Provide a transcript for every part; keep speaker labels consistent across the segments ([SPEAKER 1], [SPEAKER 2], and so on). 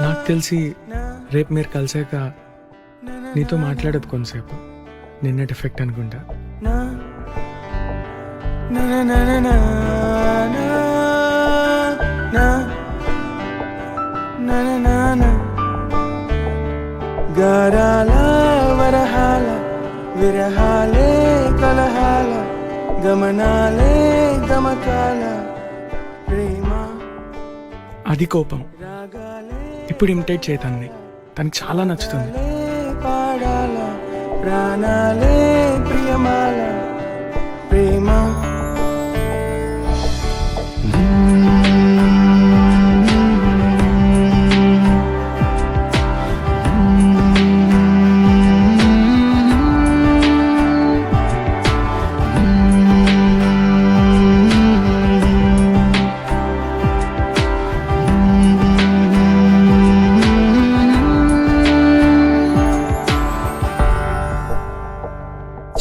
[SPEAKER 1] నాకు తెలిసి రేపు మీరు కలిసాక నీతో మాట్లాడదు కొంతసేపు. నిన్నటి ఎఫెక్ట్ అనుకుంటా.
[SPEAKER 2] గారాల వరహాల విరహాలే కలహాల గమనాలే గమకాల ప్రేమ
[SPEAKER 1] అది కోపం. ఇప్పుడు ఇమిటేట్ చేయతాన్ని. తనకి చాలా నచ్చుతుంది.
[SPEAKER 2] పాడాల ప్రాణాలే ప్రియమాల ప్రేమ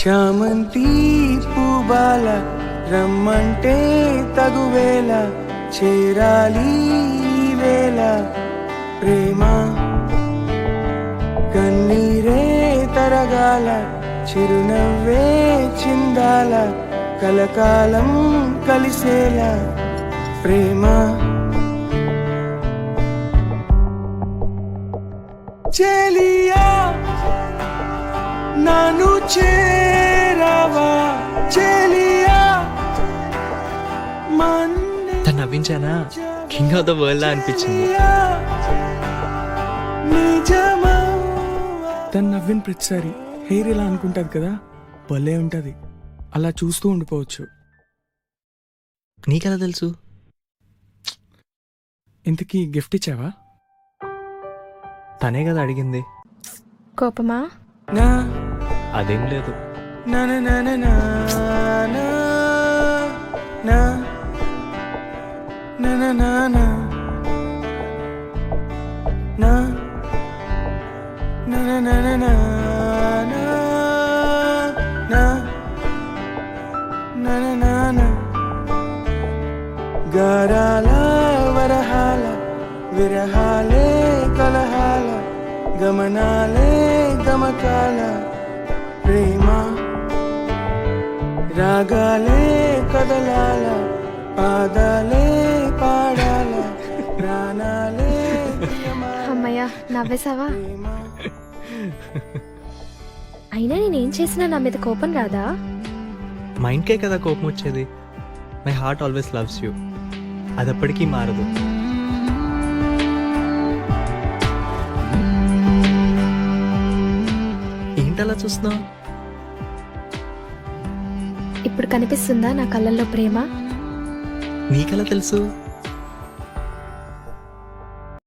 [SPEAKER 2] చామంతి పూబాల రమ్మంటే తగువేళ చేరాలి వేళ ప్రేమ కన్నీరే తరగాల చిరునవ్వే చిందాల కలకాలం కలిసేలా ప్రేమ చెలియా నన్ను చేరావా చెలియా
[SPEAKER 3] తను నవ్వించానా కింగ్ ఆఫ్ ద వరల్డ్ లా అనిపించింది.
[SPEAKER 1] తను నవ్విన ప్రతిసారి హెయిర్ ఇలా అనుకుంటుంది కదా, భలే ఉంటుంది. అలా చూస్తూ ఉండిపోవచ్చు.
[SPEAKER 3] నీకెలా తెలుసు?
[SPEAKER 1] ఇంతకీ గిఫ్ట్ ఇచ్చావా?
[SPEAKER 3] తనే కదా అడిగింది.
[SPEAKER 4] కోపమా?
[SPEAKER 3] అదేం లేదు.
[SPEAKER 2] గారాల వరహాల విరహాలే కలహాల గమనాలే గమకాల ప్రేమ రాగాలే కదలాల పాదాలే పాడాల ప్రాణాలే
[SPEAKER 4] అమ్మయ్యా, నవ్వేసావా? అయినా నేనేం చేసినా నా మీద కోపం రాదా?
[SPEAKER 3] మైండ్కే కదా కోపం వచ్చేది. My heart always loves you. అది ఎప్పటికీ మారదు. ఏంటలా చూస్తున్నావు?
[SPEAKER 4] ఇప్పుడు కనిపిస్తుందా నా కళ్ళల్లో ప్రేమ?
[SPEAKER 3] నీకెలా తెలుసు?